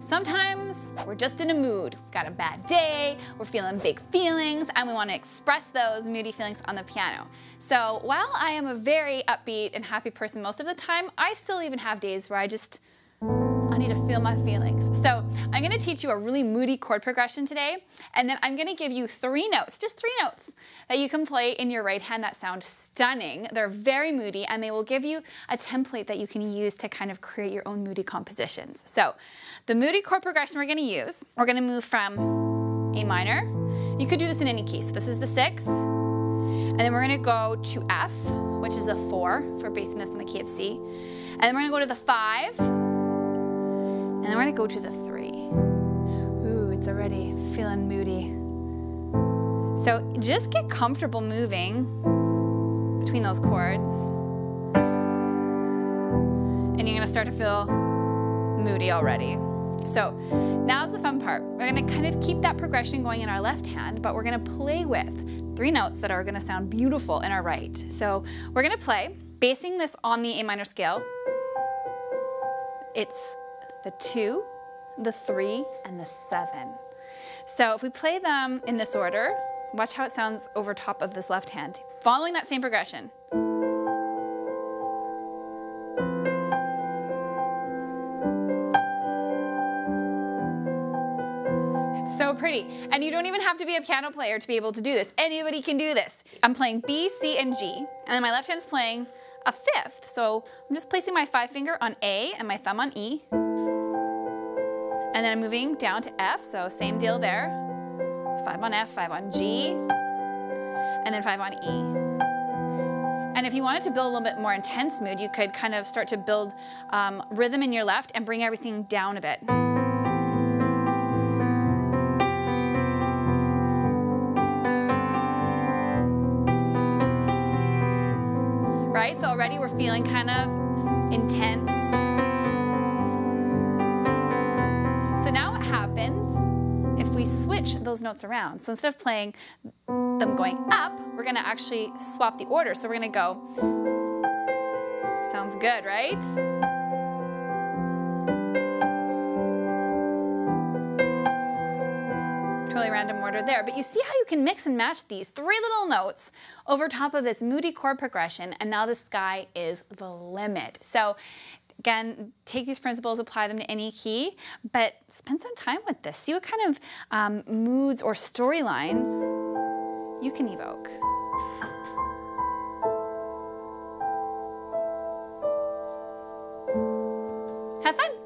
Sometimes we're just in a mood. We've got a bad day, we're feeling big feelings, and we want to express those moody feelings on the piano. So while I am a very upbeat and happy person most of the time, I still even have days where I need to feel my feelings. So I'm going to teach you a really moody chord progression today, and then I'm going to give you 3 notes, just 3 notes, that you can play in your right hand that sound stunning. They're very moody, and they will give you a template that you can use to kind of create your own moody compositions. So the moody chord progression we're going to use, we're going to move from A minor. You could do this in any key. So this is the 6, and then we're going to go to F, which is the 4, for basing this in the key of C. And then we're going to go to the 5, and then we're going to go to the 3. Ooh, it's already feeling moody. So just get comfortable moving between those chords. And you're going to start to feel moody already. So now's the fun part. We're going to kind of keep that progression going in our left hand, but we're going to play with 3 notes that are going to sound beautiful in our right. So we're going to play, basing this on the A minor scale. It's the 2, the 3, and the 7. So if we play them in this order, watch how it sounds over top of this left hand, following that same progression. It's so pretty. And you don't even have to be a piano player to be able to do this. Anybody can do this. I'm playing B, C, and G, and then my left hand's playing a 5th. So I'm just placing my 5 finger on A and my thumb on E. And then I'm moving down to F, so same deal there. 5 on F, 5 on G, and then 5 on E. And if you wanted to build a little bit more intense mood, you could kind of start to build rhythm in your left and bring everything down a bit. Right, so already we're feeling kind of intense. So now what happens if we switch those notes around? So instead of playing them going up, we're going to actually swap the order. So we're going to go, sounds good, right? Totally random order there, but you see how you can mix and match these 3 little notes over top of this moody chord progression, and now the sky is the limit. So again, take these principles, apply them to any key, but spend some time with this. See what kind of moods or storylines you can evoke. Have fun!